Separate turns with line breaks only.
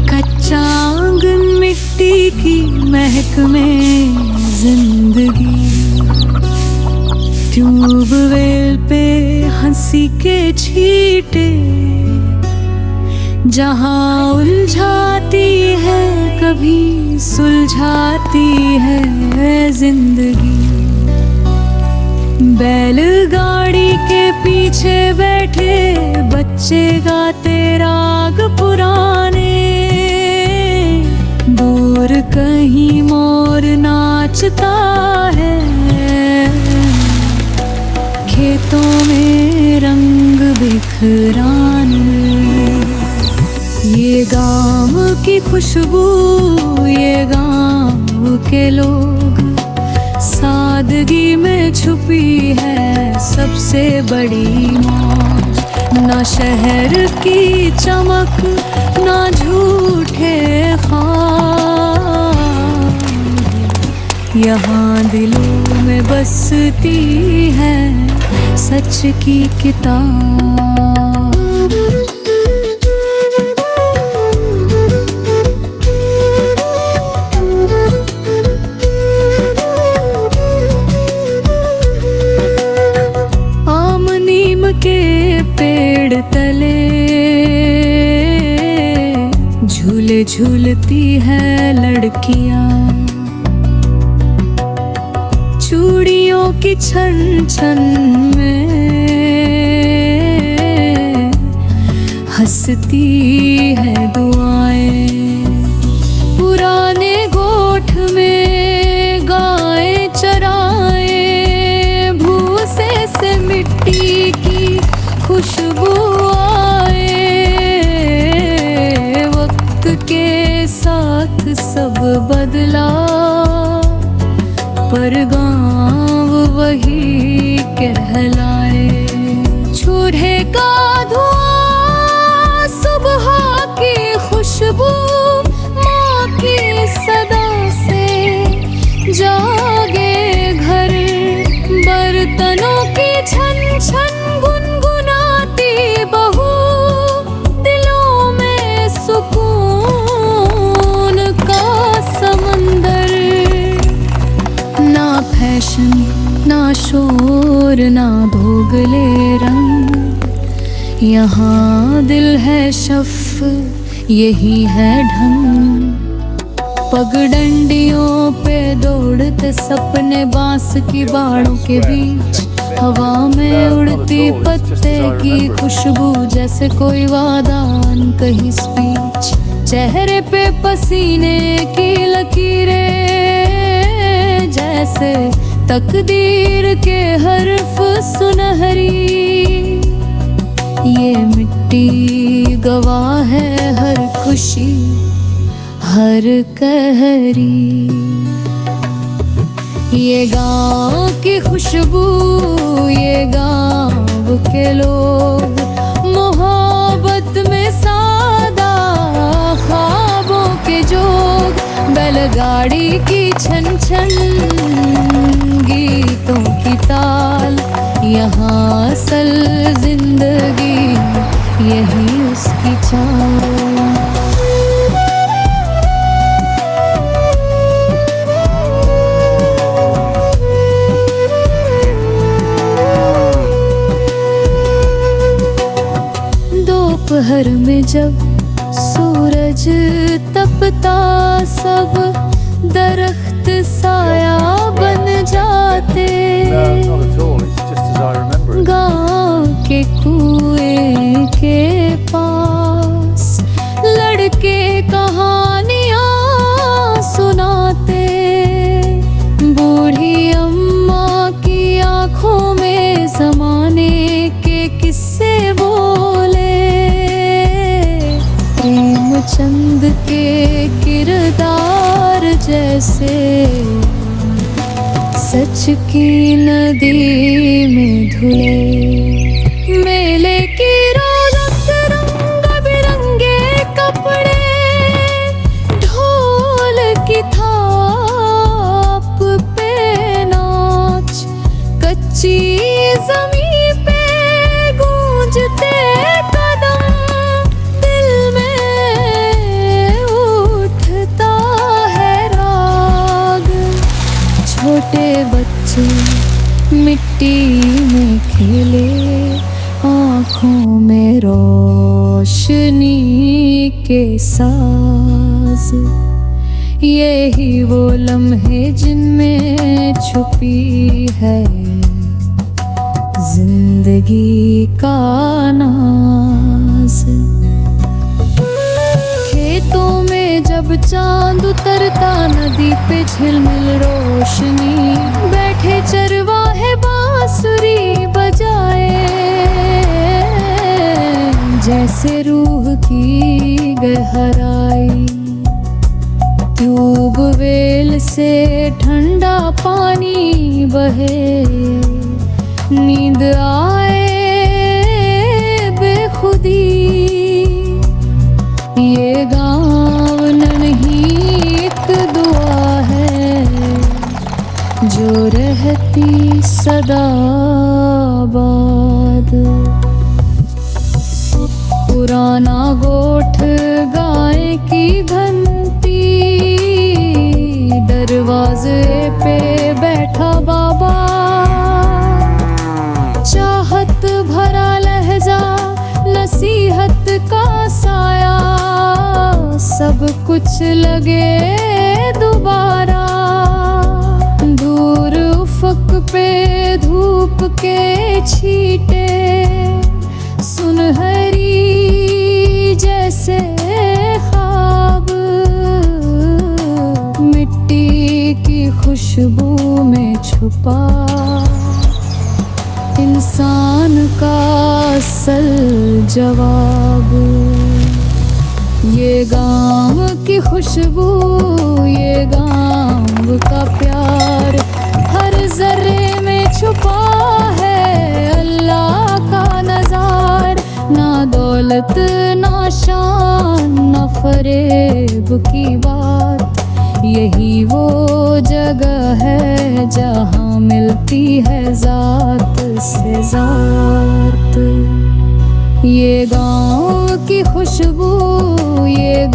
कच्चा आंगन मिट्टी की महक में जिंदगी, ट्यूबवेल पे हंसी के छींटे, जहाँ उलझाती है कभी सुलझाती है जिंदगी। बैलगाड़ी के पीछे बैठे बच्चे गाते राग पुराने, दूर कहीं मोर नाचता है, खेतों में रंग बिखराने। ये गाँव की खुशबू, ये गाँव के लोग, सादगी में छुपी है सबसे बड़ी मौज। ना शहर की चमक, ना झूठे ख्वाब, यहाँ दिलों में बसती है सच की किताब। के पेड़ तले झूले झूलती है लड़कियां, चूड़ियों की छन छन में हंसती है दुआएं। पुराने गोठ में गाय चराए, भूसे से मिट्टी की खुशबू आए, वक्त के साथ सब बदला पर गाँव वही कहलाए। चूल्हे का धुआं, सुबह की खुशबू, माँ की सदा से जागे घर, बर्तनों की छन छन गुनगुनाती बहू, दिलों में सुकून का समंदर। ना फैशन, ना शोर, ना दोगले रंग, यहाँ दिल है शफ, यही है ढंग। पगडंडियों पे दौड़ते सपने बांस की बाड़ों के बीच, हवा में उड़ती पत्ते की खुशबू, जैसे कोई वादा कहीं स्पीच। चेहरे पे पसीने की लकीरें, जैसे तकदीर के हर्फ सुनहरी। ये मिट्टी गवाह है हर खुशी, हर कहरी। ये गाँव की खुशबू, ये गाँव के लोग, मोहब्बत में सादा, ख्वाबों के जोग। बैलगाड़ी की छन छन, गीतों की ताल, यहाँ असल जिंदगी, यही उसकी चाल। दोपहर में जब सूरज तपता, सब दरख्त साया बन जाते। गाँव के कुएं के पास लड़के कहानियाँ सुनाते, बूढ़ी अम्मा की आँखों में ज़माने के किस्से बोले। प्रेमचंद के किरदार जैसे सच की नदी में धुले। मेले की रौनक, रंग बिरंगे कपड़े, ढोल की थाप पे नाच, कच्ची ज़मीं पे गूंजते कदम, दिल में मिट्टी में खेले आँखों में रोशनी के साज। यही वो लम्हे जिनमें छुपी है जिंदगी का नाज। खेतों में जब चांद उतरता, नदी पे झिलमिल रोशनी, बैठे चरवाहे बांसुरी बजाए, जैसे रूह की गहराई। ट्यूबवेल से ठंडा पानी बहे, नींद आए बेखुदी। ये गाँव नहीं एक दुआ है जो रहती सदा आबाद। पुराना गोठ गाय की घंटी, दरवाजे पे बैठा बाबा। चाहत भरा लहजा, नसीहत का साया, सब कुछ लगे दोबारा। दूर उफ़क़ पे धूप के छींटे, सुनहरी जैसे ख्वाब। मिट्टी की खुशबू में छुपा इंसान का असल जवाब। ये गाँव की खुशबू, ये गाँव का प्यार, हर जर्रे में छुपा है अल्लाह का नज़ार। ना दौलत ना शान ना फरेब की बात, यही वो जगह है जहाँ मिलती है ज़ात से ज़ात। ये गाँव की खुशबू, ये